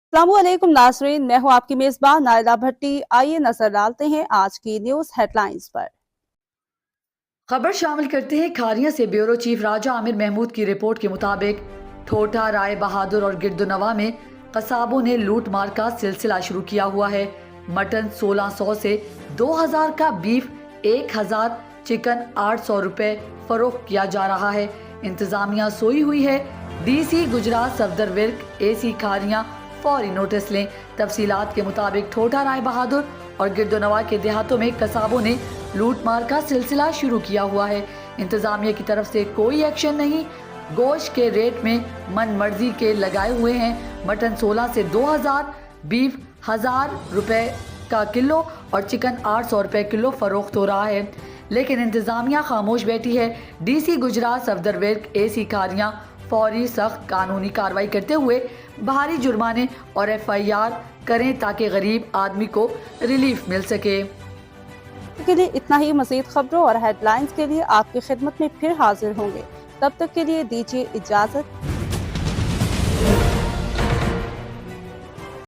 अस्सलामुअलैकुम नाज़रीन, मैं हूँ आपकी मेज़बान नाइला भट्टी। आइए नजर डालते हैं आज की न्यूज़ हेडलाइंस पर। खबर शामिल करते हैं खारियां से ब्यूरो चीफ राजा आमिर महमूद की रिपोर्ट के मुताबिक ठोठा, राय बहादुर और गिरदुनवा में कसाबों ने लूट मार का सिलसिला शुरू किया हुआ है। मटन 1600 से 2000 का बीफ 1000, चिकन 800 रुपए फरोख्त किया जा रहा है। इंतजामिया सोई हुई है। डीसी गुजरात सफदर विर्क एसी खारियां फौरी नोटिस लें। तफसीलात के मुताबिक ठोठा, राय बहादुर और गिरदुनवा के देहातों में कसाबों ने लूट मार का सिलसिला शुरू किया हुआ है। इंतजामिया की तरफ से कोई एक्शन नहीं। गोश्त के रेट में मन मर्जी के लगाए हुए हैं। मटन 16 से 2000, बीफ 1000 रुपए का किलो और चिकन 800 रुपए किलो फरोख्त हो रहा है, लेकिन इंतजामिया खामोश बैठी है। डीसी गुजरात सफदर विर्क एसी खारियां फौरी सख्त कानूनी कार्रवाई करते हुए भारी जुर्माने और FIR करें ताकि गरीब आदमी को रिलीफ मिल सके। के लिए इतना ही। मज़ीद खबरों और हेडलाइंस के लिए आपकी खिदमत में फिर हाजिर होंगे। तब तक के लिए दीजिए इजाज़त।